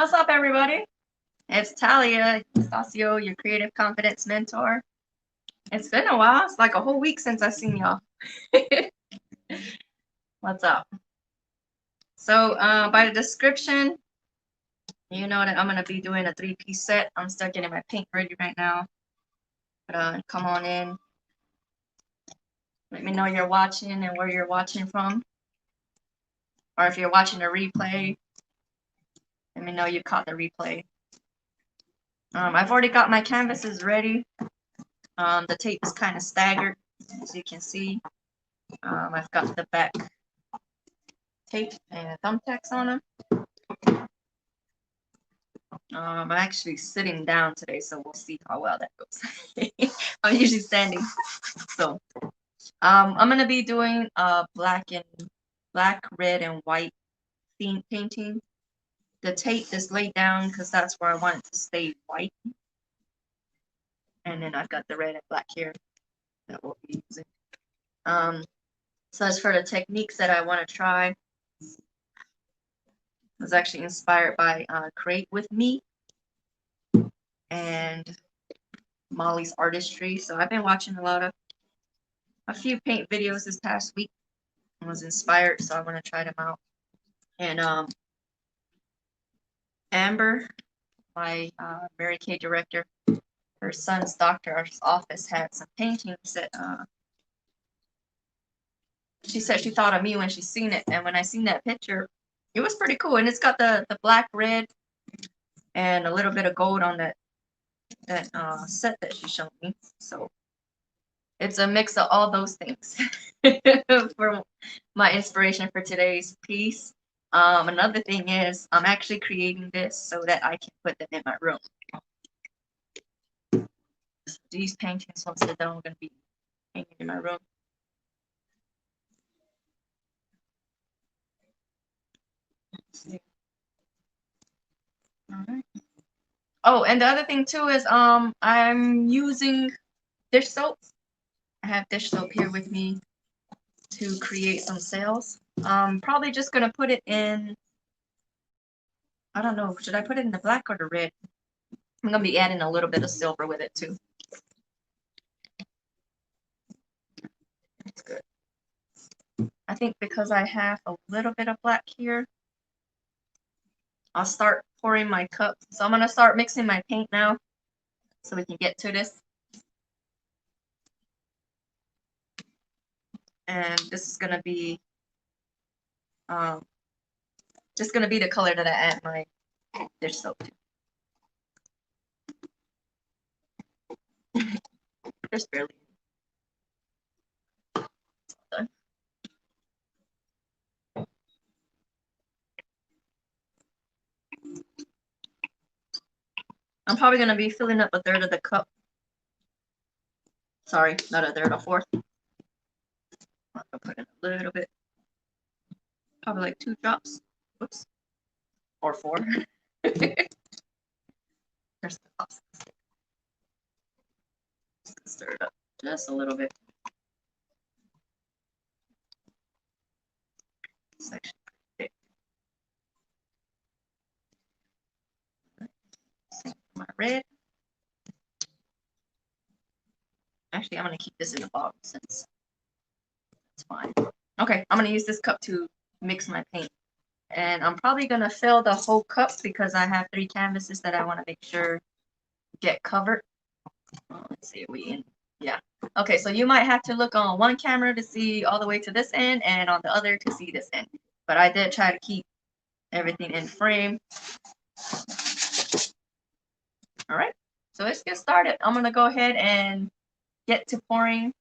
What's up, everybody? It's Talia, Nastacio, your creative confidence mentor. It's been a while. It's like a whole week since I've seen y'all. What's up? So, by the description, you know that I'm going to be doing a 3-piece set. I'm still getting my paint ready right now. But come on in. Let me know you're watching and where you're watching from. Or if you're watching a replay, let me know you caught the replay. I've already got my canvases ready. The tape is kind of staggered, as you can see. I've got the back tape and thumbtacks on them. I'm actually sitting down today, so we'll see how well that goes. I'm usually standing. So I'm gonna be doing black, red, and white theme painting. The tape is laid down because that's where I want it to stay white. And then I've got the red and black here that we'll be using. So as for the techniques that I want to try, I was actually inspired by Create With Me and Molly's Artistry. So I've been watching a few paint videos this past week. I was inspired, so I want to try them out. And Amber, my Mary Kay director, her son's doctor's office had some paintings that she said she thought of me when she seen it. And when I seen that picture, it was pretty cool. And it's got the black, red, and a little bit of gold on that set that she showed me. So it's a mix of all those things for my inspiration for today's piece. Another thing is I'm actually creating this so that I can put them in my room. So these paintings, once they're done, I'm going to be hanging in my room. All right. Oh, and the other thing too is I'm using dish soap. I have dish soap here with me to create some sails. Probably just gonna put it in, I don't know, should I put it in the black or the red? I'm gonna be adding a little bit of silver with it too. That's good. I think because I have a little bit of black here, I'll start pouring my cup. So I'm gonna start mixing my paint now so we can get to this. And this is gonna be just gonna be the color that I add my dish soap to. Just barely. Done. I'm probably gonna be filling up a third of the cup. Sorry, not a third, a fourth. I'm gonna put in a little bit, probably like 2 drops. Whoops, or 4. There's the tops. Stir it up just a little bit. Section. Same for my red. Actually, I'm gonna keep this in the bottle since it's fine. Okay, I'm gonna use this cup to mix my paint. And I'm probably gonna fill the whole cup because I have 3 canvases that I want to make sure get covered. Let's see, are we in? Yeah. Okay, so you might have to look on one camera to see all the way to this end and on the other to see this end. But I did try to keep everything in frame. All right, so let's get started. I'm gonna go ahead and get to pouring.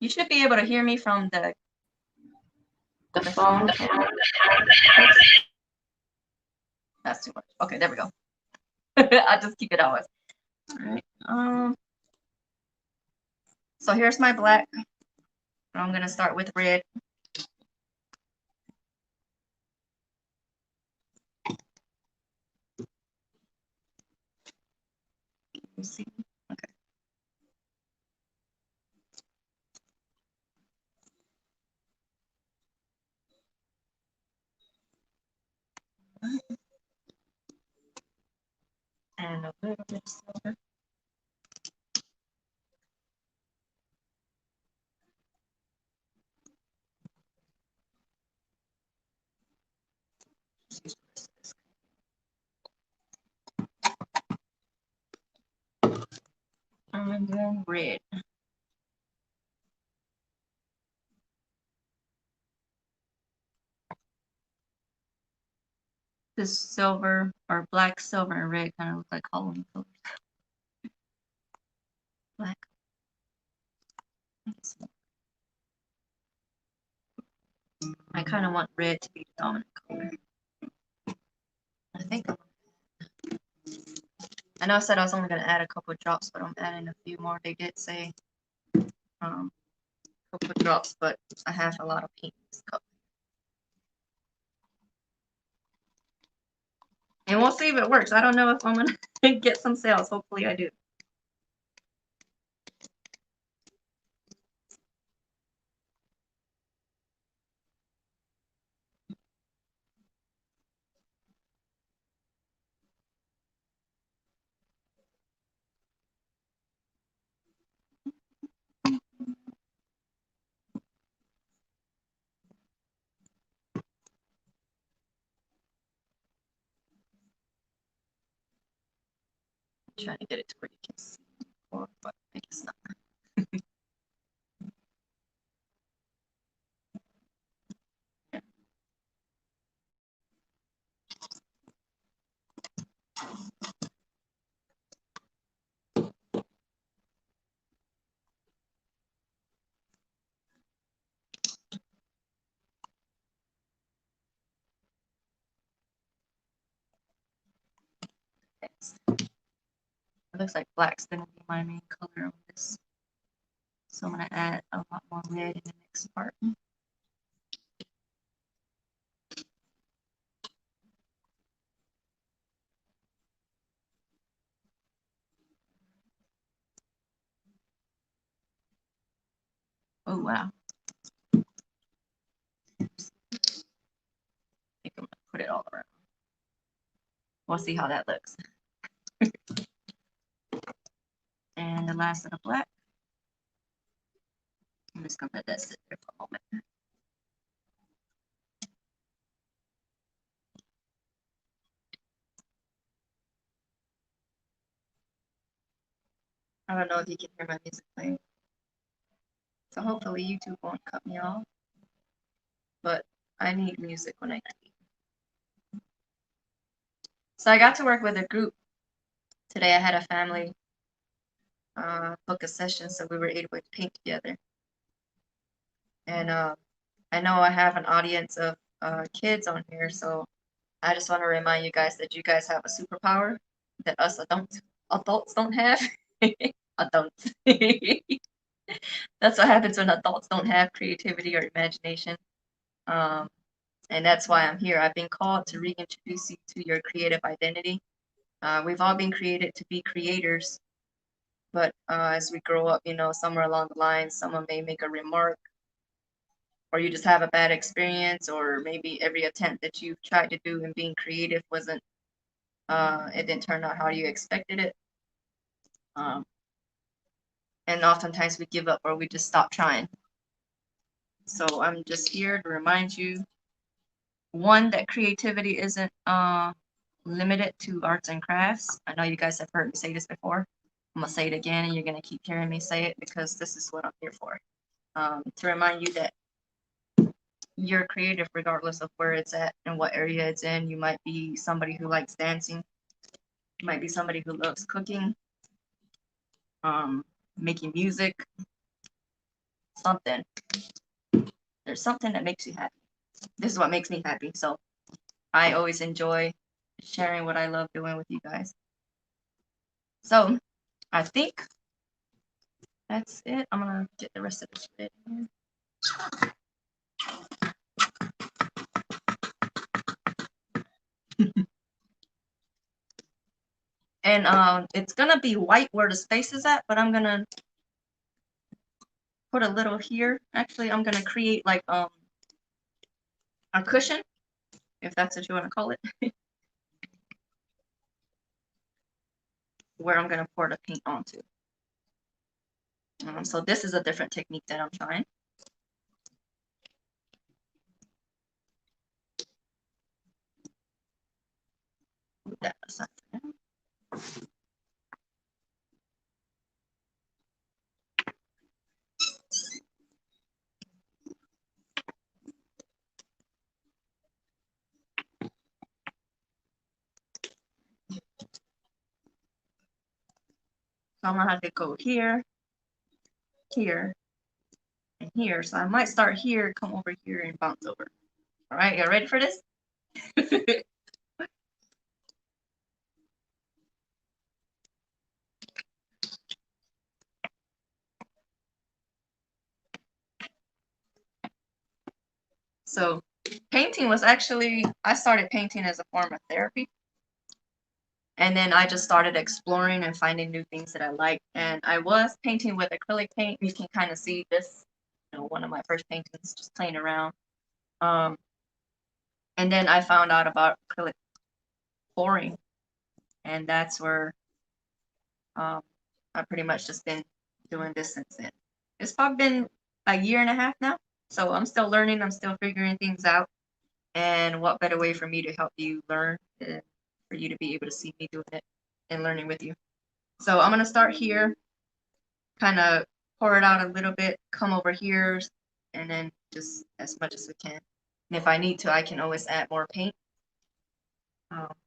You should be able to hear me from the phone. That's too much. Okay, there we go. I'll just keep it always. All right. So here's my black. I'm gonna start with red. You see? Okay. a little bit of silver. And then red. This silver or black, silver, and red kind of look like Halloween colors. Black. I kind of want red to be the dominant color. I think I know I said I was only going to add a couple of drops, but I'm adding a few more. They did say a couple of drops, but I have a lot of paint in this cup. And we'll see if it works. I don't know if I'm going to get some sales. Hopefully I do. I'm trying to get it to where you can see more, but I guess not. It looks like black's going to be my main color on this. So I'm going to add a lot more red in the next part. Oh, wow. I think I'm going to put it all around. We'll see how that looks. And the last of the black. I'm just going to let that sit there for a moment. I don't know if you can hear my music playing. So hopefully YouTube won't cut me off. But I need music when I create. So I got to work with a group. Today I had a family book a session, so we were able to paint together. And I know I have an audience of kids on here, so I just want to remind you guys that you guys have a superpower that us adults don't have. Adults. That's what happens when adults don't have creativity or imagination. And that's why I'm here. I've been called to reintroduce you to your creative identity. We've all been created to be creators, but as we grow up, you know, somewhere along the line, someone may make a remark, or you just have a bad experience, or maybe every attempt that you've tried to do in being creative wasn't, it didn't turn out how you expected it. And oftentimes we give up or we just stop trying. So I'm just here to remind you, one, that creativity isn't limited to arts and crafts. I know you guys have heard me say this before. I'm gonna say it again, and you're gonna keep hearing me say it because this is what I'm here for. To remind you that you're creative regardless of where it's at and what area it's in. You might be somebody who likes dancing. You might be somebody who loves cooking, making music, something. There's something that makes you happy. This is what makes me happy. So I always enjoy sharing what I love doing with you guys. So I think that's it. I'm gonna get the rest of this bit in here. And it's gonna be white where the space is at, but I'm gonna put a little here. Actually, I'm gonna create like a cushion, if that's what you want to call it. where I'm gonna pour the paint onto. So this is a different technique that I'm trying. Put that aside for now. So I'm gonna have to go here, here, and here. So I might start here, come over here, and bounce over. All right, you ready for this? So painting was actually, I started painting as a form of therapy. And then I just started exploring and finding new things that I like. And I was painting with acrylic paint. You can kind of see this, one of my first paintings, just playing around. And then I found out about acrylic pouring. And that's where I've pretty much just been doing this since then. It's probably been a year and a half now. So I'm still learning. I'm still figuring things out. And what better way for me to help you learn than for you to be able to see me doing it and learning with you. So I'm going to start here, kind of pour it out a little bit, come over here, and then just as much as we can. And if I need to, I can always add more paint.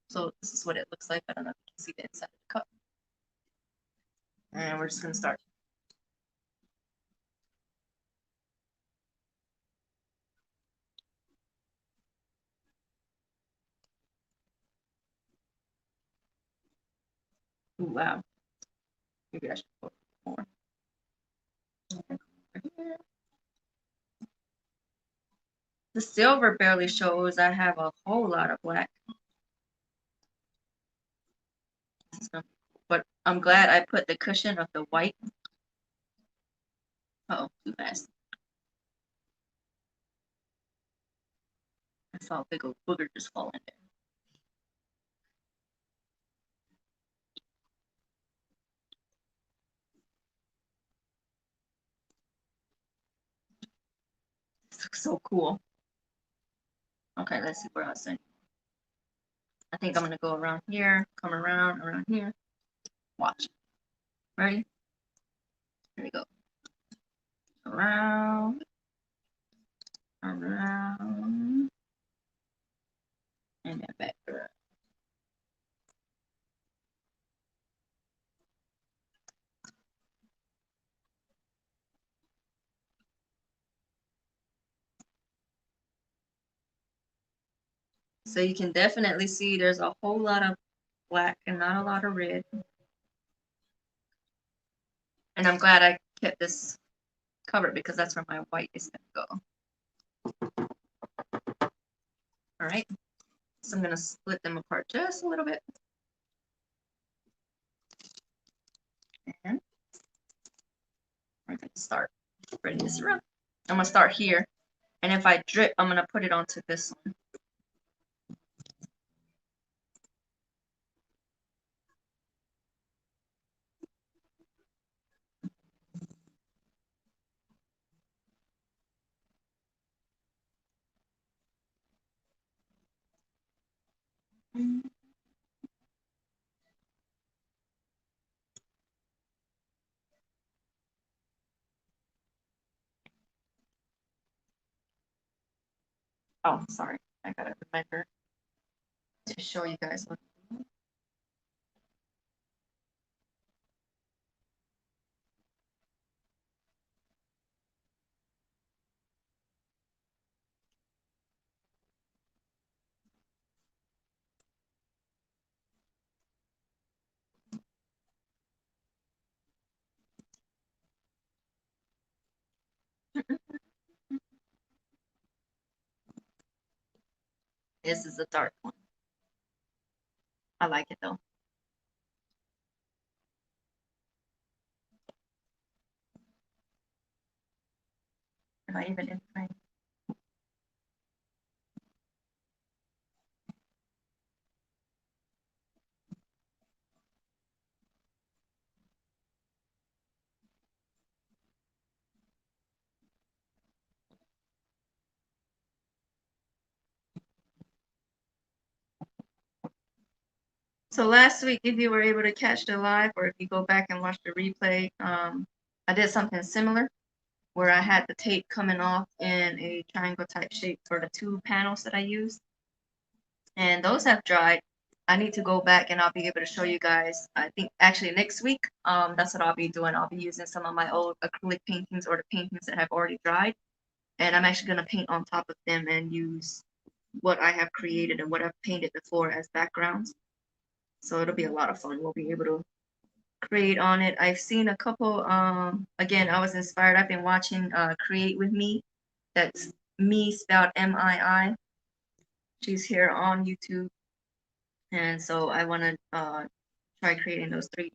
So this is what it looks like. I don't know if you can see the inside of the cup. And we're just going to start. Ooh, wow. Maybe I should put more. The silver barely shows. I have a whole lot of black. But I'm glad I put the cushion of the white. Oh, too fast. I saw a big old booger just fall in there. This looks so cool. Okay, let's see where I send. I think I'm gonna go around here, come around here. Watch. Ready? Here we go. Around, and then back around. So you can definitely see there's a whole lot of black and not a lot of red. And I'm glad I kept this covered because that's where my white is gonna go. All right. So I'm gonna split them apart just a little bit. And we're gonna start spreading this around. I'm gonna start here. And if I drip, I'm gonna put it onto this one. Oh, sorry. I gotta remember to show you guys what. This is a dark one. I like it though. Am I even in frame? So last week, if you were able to catch the live, or if you go back and watch the replay, I did something similar where I had the tape coming off in a triangle type shape for the two panels that I used. And those have dried. I need to go back and I'll be able to show you guys, I think actually next week, that's what I'll be doing. I'll be using some of my old acrylic paintings or the paintings that have already dried. And I'm actually going to paint on top of them and use what I have created and what I've painted before as backgrounds. So it'll be a lot of fun. We'll be able to create on it. I've seen a couple, again, I was inspired. I've been watching Create With Me. That's me spelled M-I-I. She's here on YouTube. And so I want to try creating those 3D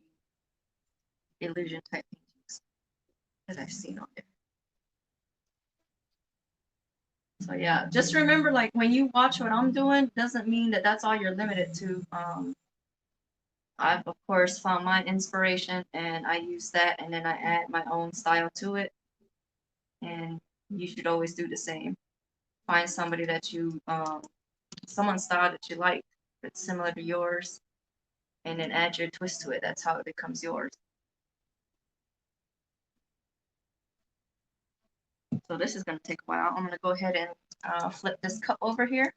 illusion type paintings that I've seen on there. So yeah, just remember, like when you watch what I'm doing, doesn't mean that that's all you're limited to. I've of course found my inspiration and I use that, and then I add my own style to it. And you should always do the same. Find somebody that you, someone's style that you like that's similar to yours, and then add your twist to it. That's how it becomes yours. So this is going to take a while. I'm going to go ahead and flip this cup over here.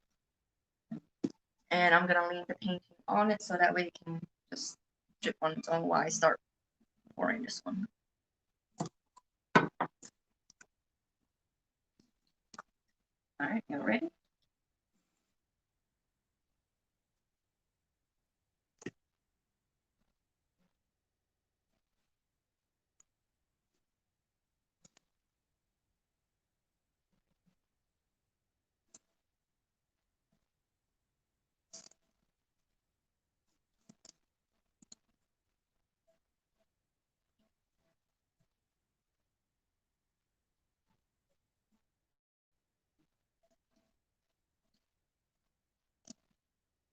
And I'm going to leave the painting on it so that way it can just drip on its own while I start pouring this one. All right, you ready?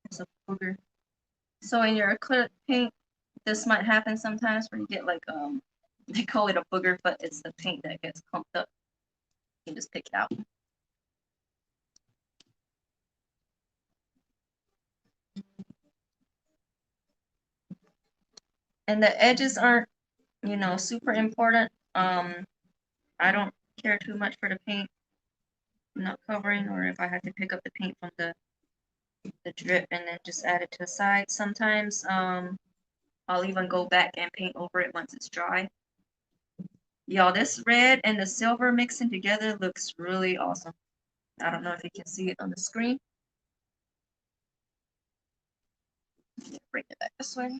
It's a booger. So in your acrylic paint, this might happen sometimes where you get like, they call it a booger, but it's the paint that gets clumped up. You can just pick it out. And the edges aren't, you know, super important. I don't care too much for the paint not covering, or if I have to pick up the paint from the drip and then just add it to the side. Sometimes I'll even go back and paint over it once it's dry. Y'all, this red and the silver mixing together looks really awesome. I don't know if you can see it on the screen. Bring it back this way.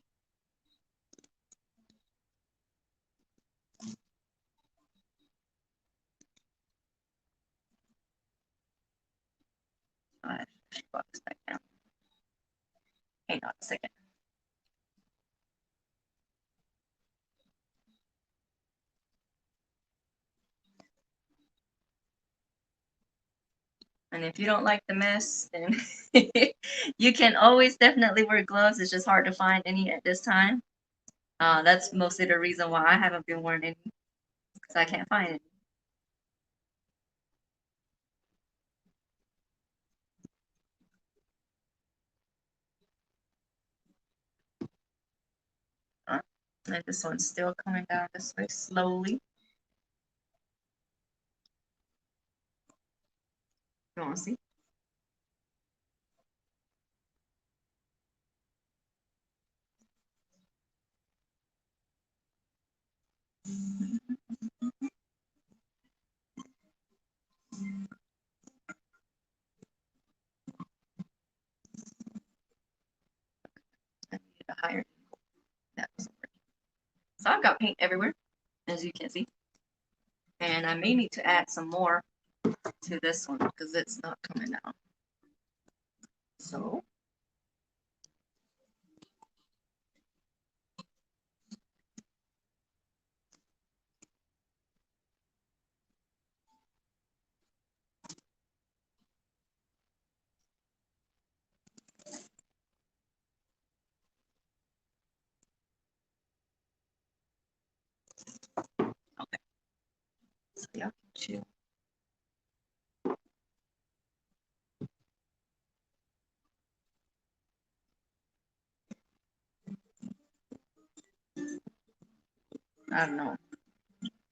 I should put this back down. Hang on a second. And if you don't like the mess, then you can always definitely wear gloves. It's just hard to find any at this time. That's mostly the reason why I haven't been wearing any, because I can't find any. And this one's still coming down this way slowly. You want to see? I needed a higher. That wasn't working. So I've got paint everywhere, as you can see. And I may need to add some more to this one because it's not coming down. So okay. So y'all can chill. I don't know.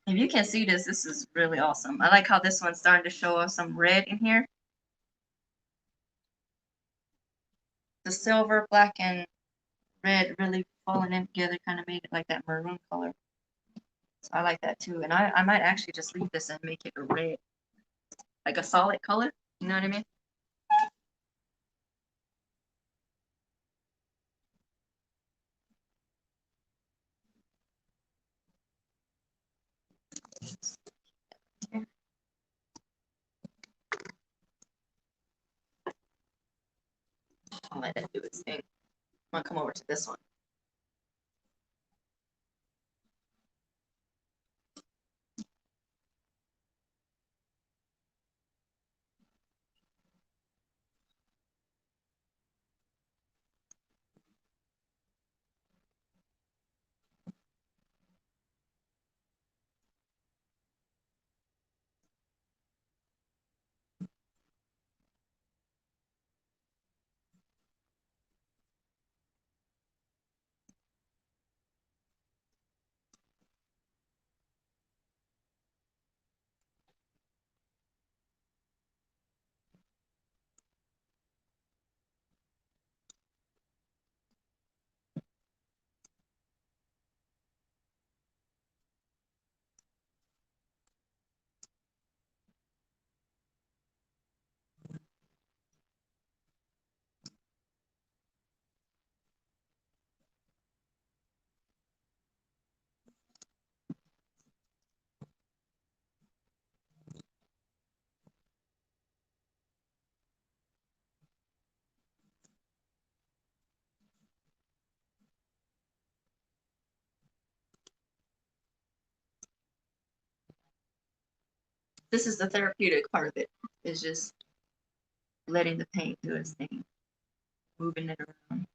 If you can see this, this is really awesome. I like how this one's starting to show us some red in here. The silver, black, and red really falling in together kind of made it like that maroon color. So I like that too. And I might actually just leave this and make it a red, like a solid color. You know what I mean? Yeah. I'll let that do its thing. I'm gonna come over to this one. This is the therapeutic part of it. Is just letting the paint do its thing, moving it around.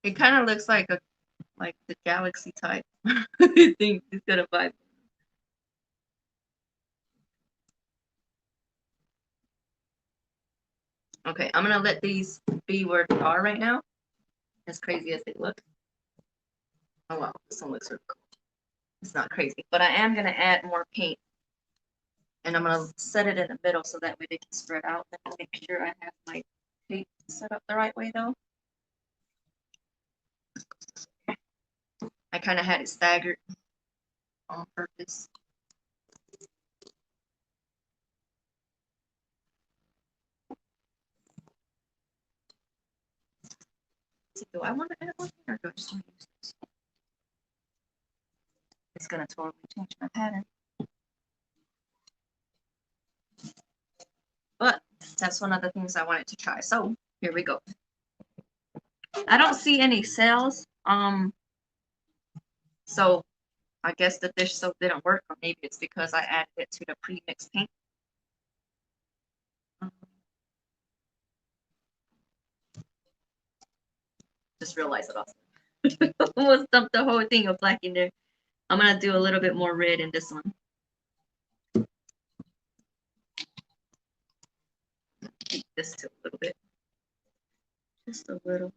It kind of looks like the galaxy type thing. It's got a vibe. Okay, I'm gonna let these be where they are right now. As crazy as they look. Oh wow, this one looks really cool. It's not crazy, but I am gonna add more paint, and I'm gonna set it in the middle so that way they can spread out. Let me make sure I have my paint set up the right way though. I kind of had it staggered on purpose. Do I want to add one or do I just want to use this? It's gonna totally change my pattern. But that's one of the things I wanted to try. So here we go. I don't see any sales. So I guess the dish soap didn't work, or maybe it's because I added it to the pre-mixed paint. Just realized it also. Almost dumped the whole thing of black in there. I'm gonna do a little bit more red in this one. Keep this to a little bit. Just a little.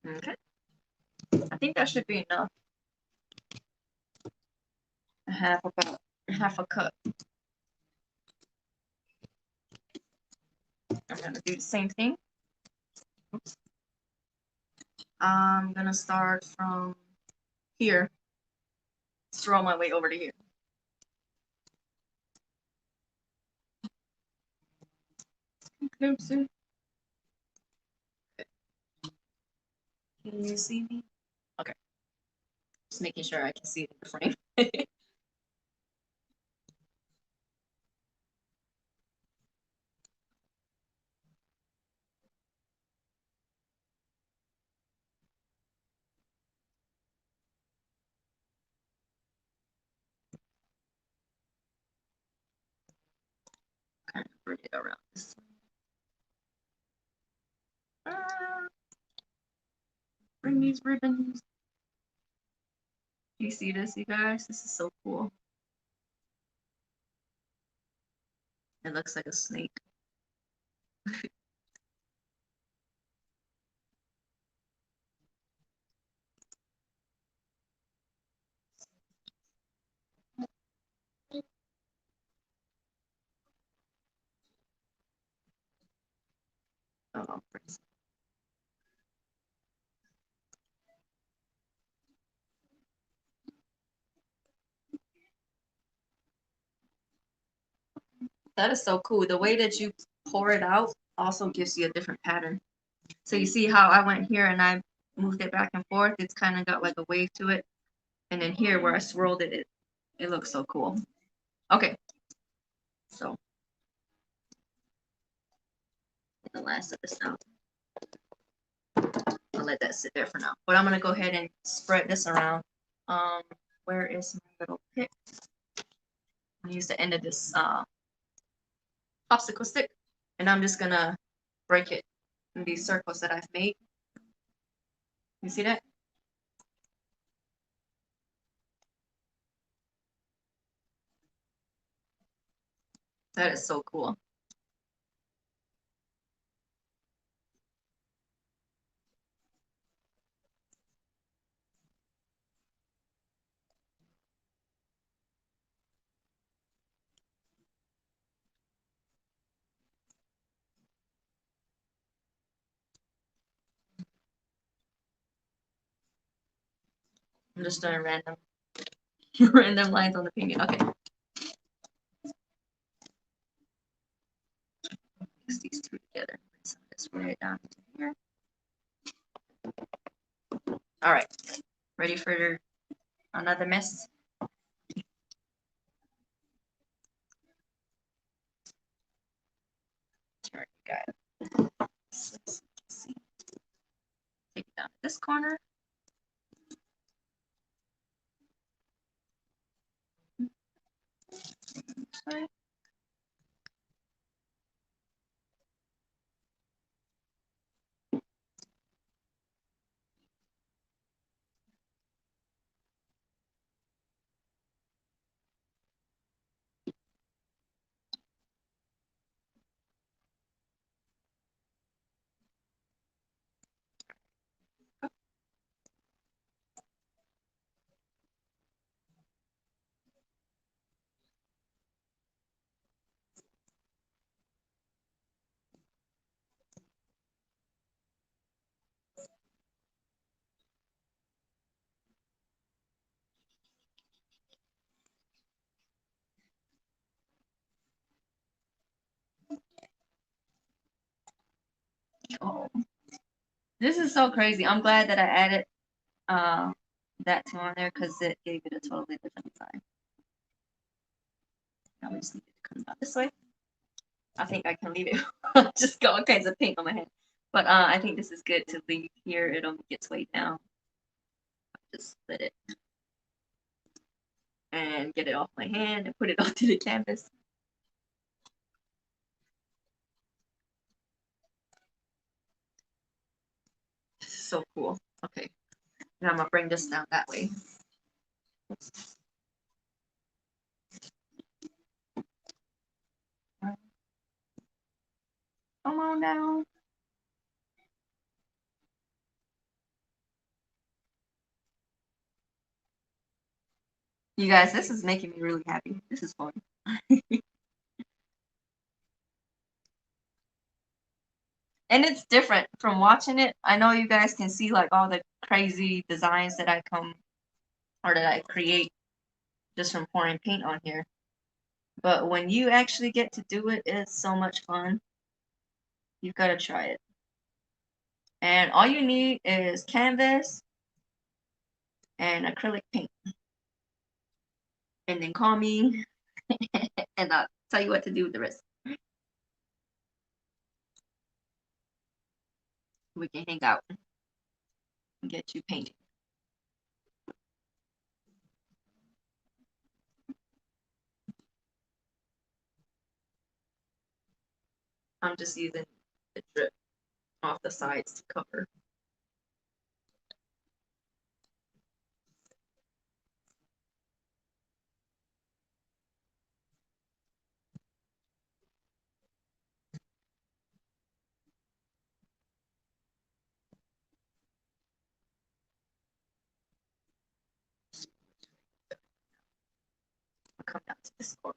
Okay. I think that should be enough. I have about half a cup. I'm gonna do the same thing. Oops. I'm gonna start from here. Throw my way over to here. Closer. Can you see me? Okay. Just making sure I can see it in the frame. Kind of bring it around this way. Bring these ribbons. Do you see this, you guys? This is so cool. It looks like a snake. Oh, that is so cool. The way that you pour it out also gives you a different pattern. So you see how I went here and I moved it back and forth? It's kind of got like a wave to it. And then here where I swirled it, it looks so cool. Okay. So the last of this out. I'll let that sit there for now. But I'm gonna go ahead and spread this around. Where is my little pick? I use the end of this popsicle stick, and I'm just gonna break it in these circles that I've made. You see that? That is so cool. I'm just doing random random lines on the painting. Okay. Mix these two together. So this right down to here. All right. Ready for another mess? Turn you guys. Let's see. Take it down to this corner. Sorry. Oh, this is so crazy. I'm glad that I added that two on there because it gave it a totally different design. Now we just need it to come out this way. I think I can leave it. Just got all kinds of paint on my head. But I think this is good to leave here. It'll make its way down. Just let it and get it off my hand and put it onto the canvas. This is so cool. Okay. Now I'm gonna bring this down that way. Come on down. You guys, this is making me really happy. This is fun. And it's different from watching it. I know you guys can see like all the crazy designs that I come or that I create just from pouring paint on here. But when you actually get to do it, it's so much fun. You've got to try it. And all you need is canvas and acrylic paint. And then call me and I'll tell you what to do with the rest. We can hang out and get you painted. I'm just using the drip off the sides to cover. I'll come down to this corner.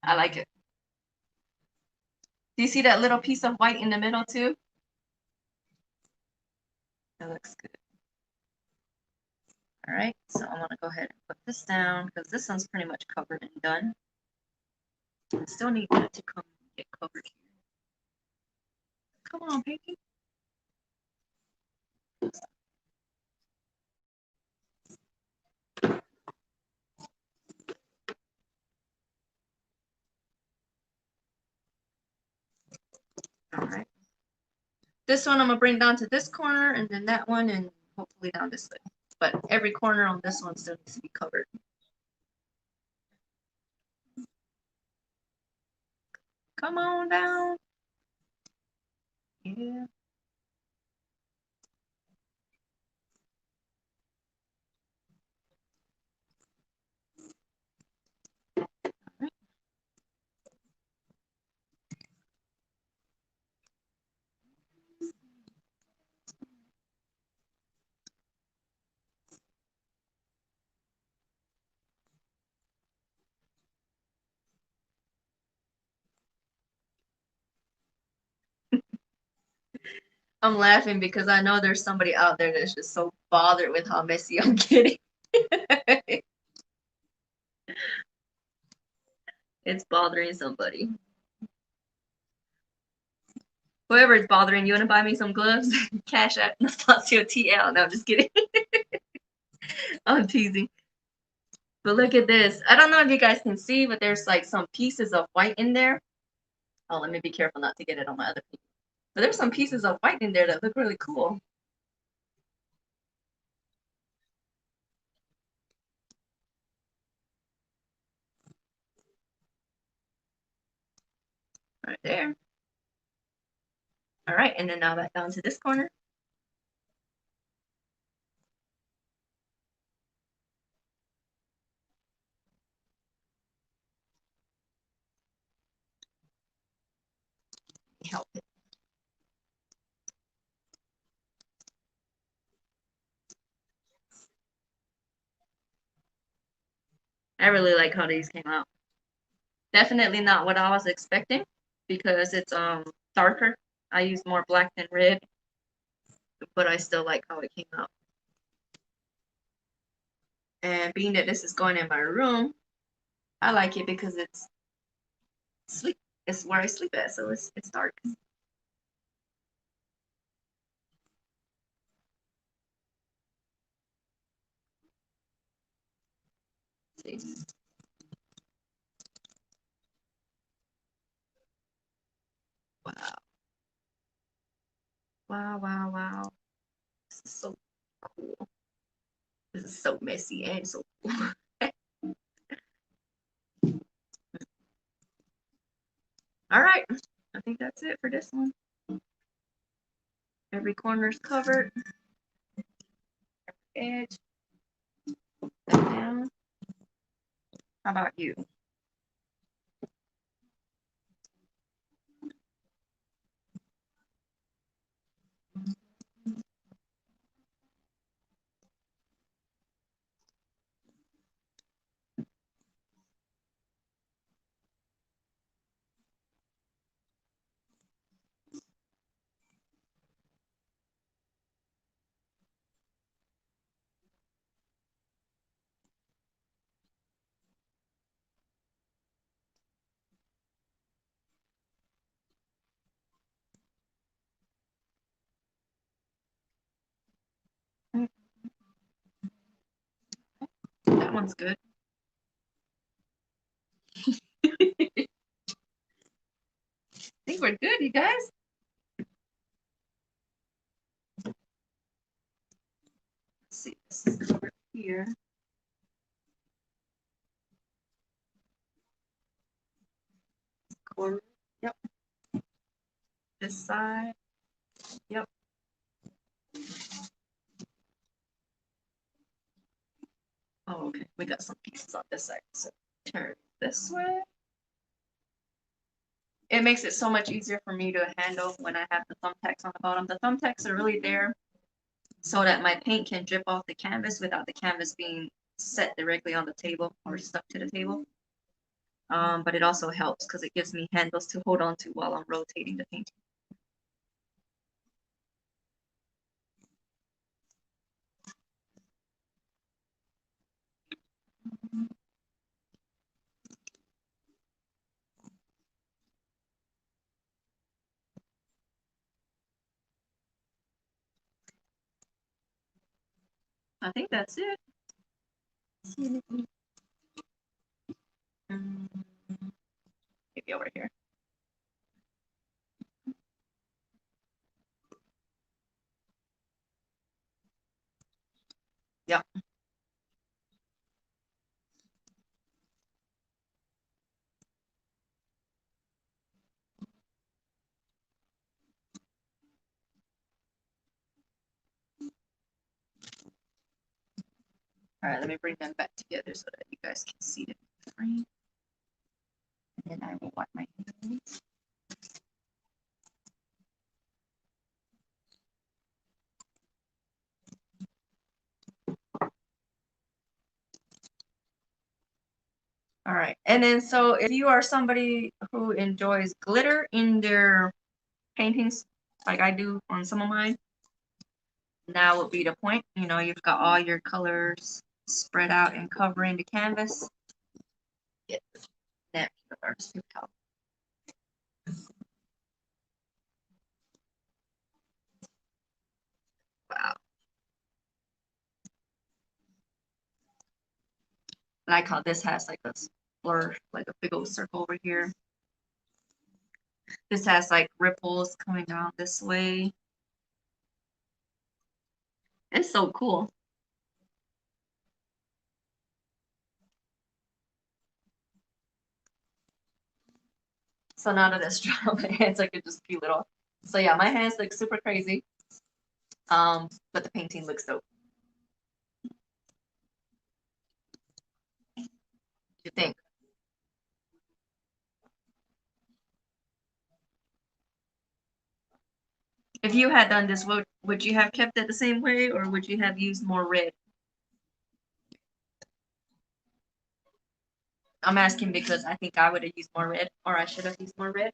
I like it. Do you see that little piece of white in the middle too? That looks good. All right, so I'm gonna go ahead and put this down because this one's pretty much covered and done. I still need that to come get covered here. Come on, baby. All right. This one I'm gonna bring down to this corner and then that one and hopefully down this way. But every corner on this one still needs to be covered. Come on down. Yeah. I'm laughing because I know there's somebody out there that's just so bothered with how messy I'm getting. It's bothering somebody. Whoever is bothering you, want to buy me some gloves? Cash at Nastacio TL. No, I'm just kidding. I'm teasing. But look at this. I don't know if you guys can see, but there's like some pieces of white in there. Oh, let me be careful not to get it on my other piece. But there's some pieces of white in there that look really cool. Right there. All right, and then now back down to this corner. Help it. I really like how these came out. Definitely not what I was expecting because it's darker. I used more black than red, but I still like how it came out. And being that this is going in my room, I like it because it's sleep. It's where I sleep at, so it's dark. See? Wow. Wow, wow, wow. This is so cool. This is so messy and so cool. All right. I think that's it for this one. Every corner's covered. Edge. Down. How about you? That one's good. I think we're good, you guys. Let's see, this is over here. Corner. Yep. This side. Yep. Oh, okay. We got some pieces on this side. So turn this way. It makes it so much easier for me to handle when I have the thumbtacks on the bottom. The thumbtacks are really there so that my paint can drip off the canvas without the canvas being set directly on the table or stuck to the table. But it also helps because it gives me handles to hold on to while I'm rotating the painting. I think that's it. Maybe over here. Yep. All right, let me bring them back together so that you guys can see it in the frame. And then I will wipe my hands. All right, and then so if you are somebody who enjoys glitter in their paintings, like I do on some of mine, now would be the point. You know, you've got all your colors spread out and covering the canvas. Get that first. Wow. I like how this has like a blur, like a big old circle over here. This has like ripples coming down this way. It's so cool. So now that it's dry on my hands, I could just peel it off. So yeah, my hands look super crazy. But the painting looks dope. You think? If you had done this, would you have kept it the same way, or would you have used more red? I'm asking because I think I would have used more red, or I should have used more red.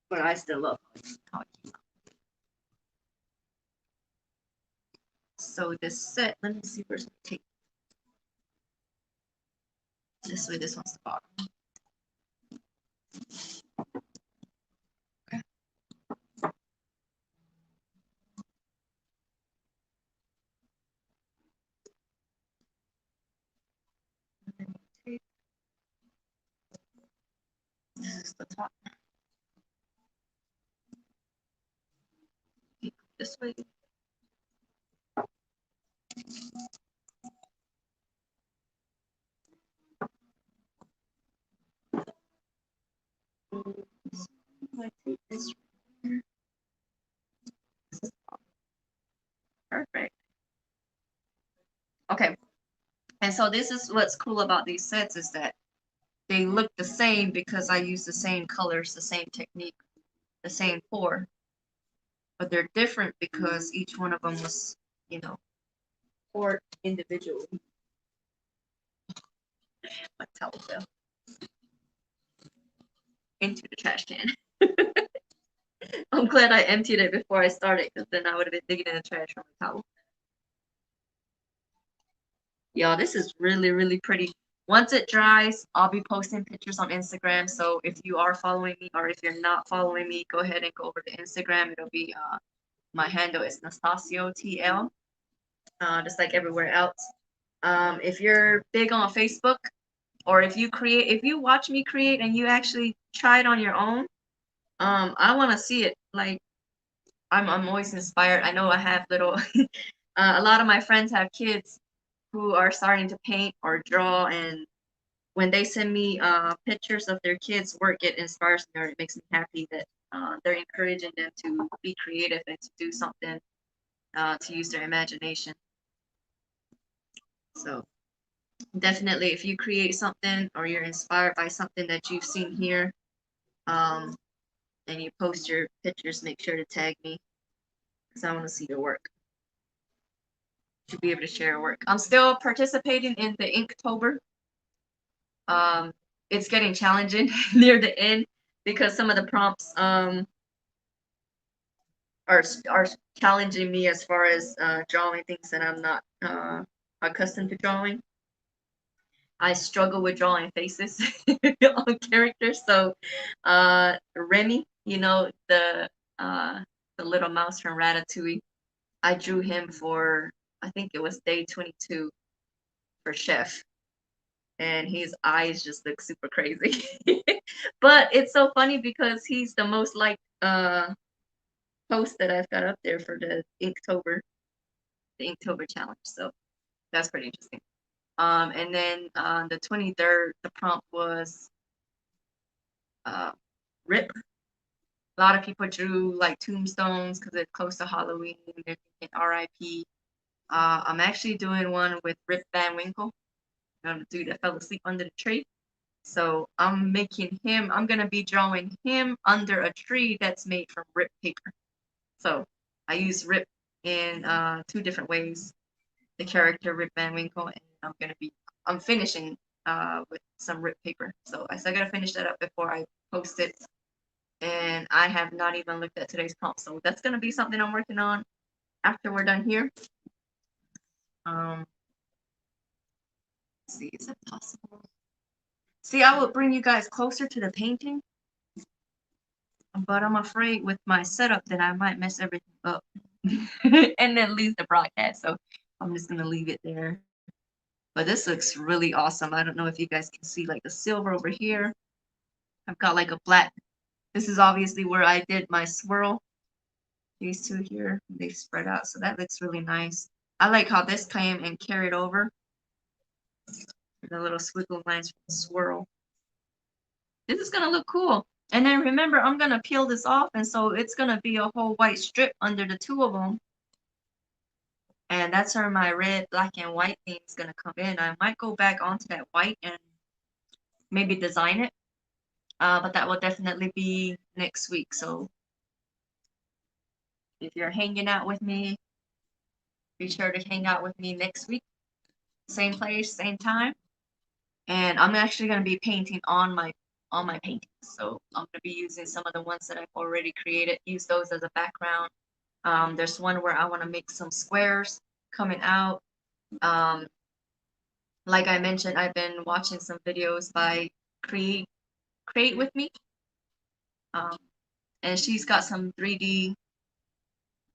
But I still love how it came out. So this set, let me see where's the tape. This way, this one's the bottom. Okay. Tape. This is the top. This way. This is perfect. Okay, and so this is what's cool about these sets is that they look the same because I use the same colors, the same technique, the same pour, but they're different because each one of them was, you know, poured individually. My towel fell into the trash can. I'm glad I emptied it before I started because then I would have been digging in the trash for my towel. Y'all, this is really, really pretty. Once it dries, I'll be posting pictures on Instagram. So if you are following me or if you're not following me, go ahead and go over to Instagram. It'll be my handle is Nastacio TL, just like everywhere else. If you're big on Facebook or if you watch me create and you actually try it on your own, I want to see it. Like I'm always inspired. I know I have little a lot of my friends have kids who are starting to paint or draw, and when they send me pictures of their kids' work, it inspires me or it makes me happy that they're encouraging them to be creative and to do something to use their imagination. So definitely, if you create something or you're inspired by something that you've seen here, um, and you post your pictures, make sure to tag me because I want to see your work. To be able to share your work. I'm still participating in the Inktober. It's getting challenging near the end because some of the prompts are challenging me as far as drawing things that I'm not accustomed to drawing. I struggle with drawing faces on characters. So Remy, you know, the little mouse from Ratatouille, I drew him for I think it was day 22 for Chef. And his eyes just look super crazy. But it's so funny because he's the most liked post that I've got up there for the Inktober challenge. So that's pretty interesting. And then on the 23rd, the prompt was RIP. A lot of people drew like tombstones because it's close to Halloween. They're thinking RIP. I'm actually doing one with Rip Van Winkle, the dude that fell asleep under the tree. So I'm gonna be drawing him under a tree that's made from Rip paper. So I use Rip in 2 different ways. The character Rip Van Winkle, and I'm finishing with some Rip paper. So I still gotta finish that up before I post it. And I have not even looked at today's prompt, so that's gonna be something I'm working on after we're done here. Let's see, is it possible? See, I would bring you guys closer to the painting, but I'm afraid with my setup that I might mess everything up and then lose the broadcast. So I'm just gonna leave it there. But this looks really awesome. I don't know if you guys can see like the silver over here. I've got like a black. This is obviously where I did my swirl. These two here, they spread out. So that looks really nice. I like how this came and carried over. The little squiggle lines from the swirl. This is gonna look cool. And then remember, I'm gonna peel this off, and so it's gonna be a whole white strip under the 2 of them. And that's where my red, black, and white theme is gonna come in. I might go back onto that white and maybe design it, but that will definitely be next week. So if you're hanging out with me, be sure to hang out with me next week, same place, same time. And I'm actually gonna be painting on my paintings. So I'm gonna be using some of the ones that I've already created, use those as a background. There's one where I want to make some squares coming out. Like I mentioned, I've been watching some videos by Create With Me. And she's got some 3D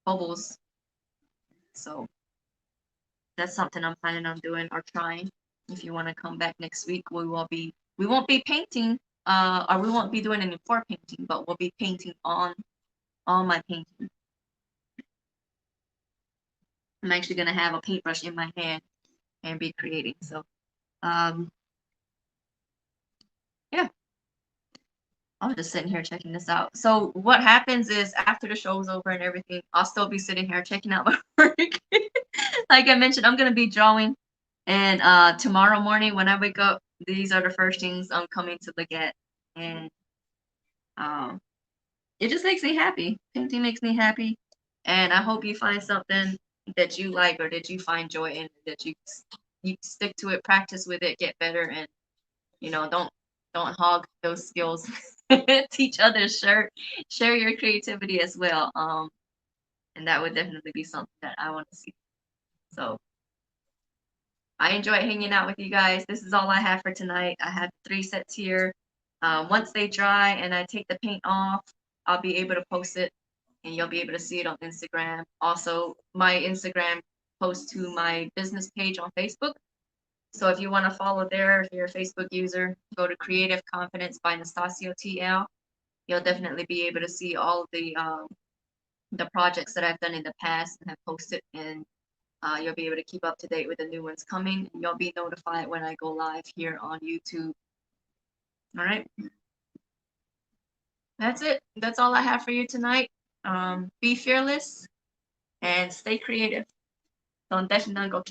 bubbles. So that's something I'm planning on doing or trying. If you want to come back next week, we won't be painting, or we won't be doing any pour painting, but we'll be painting on my painting. I'm actually gonna have a paintbrush in my hand and be creating. So yeah. I was just sitting here checking this out. So what happens is after the show's over and everything, I'll still be sitting here checking out my work. Like I mentioned, I'm gonna be drawing, and tomorrow morning when I wake up, these are the first things I'm coming to look at, and um, it just makes me happy. Painting makes me happy, and I hope you find something that you like or that you find joy in, that you stick to it, practice with it, get better, and don't hog those skills. Teach others, share your creativity as well. And that would definitely be something that I want to see. So I enjoy hanging out with you guys. This is all I have for tonight. I have 3 sets here. Once they dry and I take the paint off, I'll be able to post it and you'll be able to see it on Instagram. Also, my Instagram posts to my business page on Facebook. So if you want to follow there, if you're a Facebook user, go to Creative Confidence by Nastacio TL. You'll definitely be able to see all of the projects that I've done in the past and have posted, and you'll be able to keep up to date with the new ones coming, and you'll be notified when I go live here on YouTube. All right. That's it. That's all I have for you tonight. Be fearless and stay creative. Don't dash go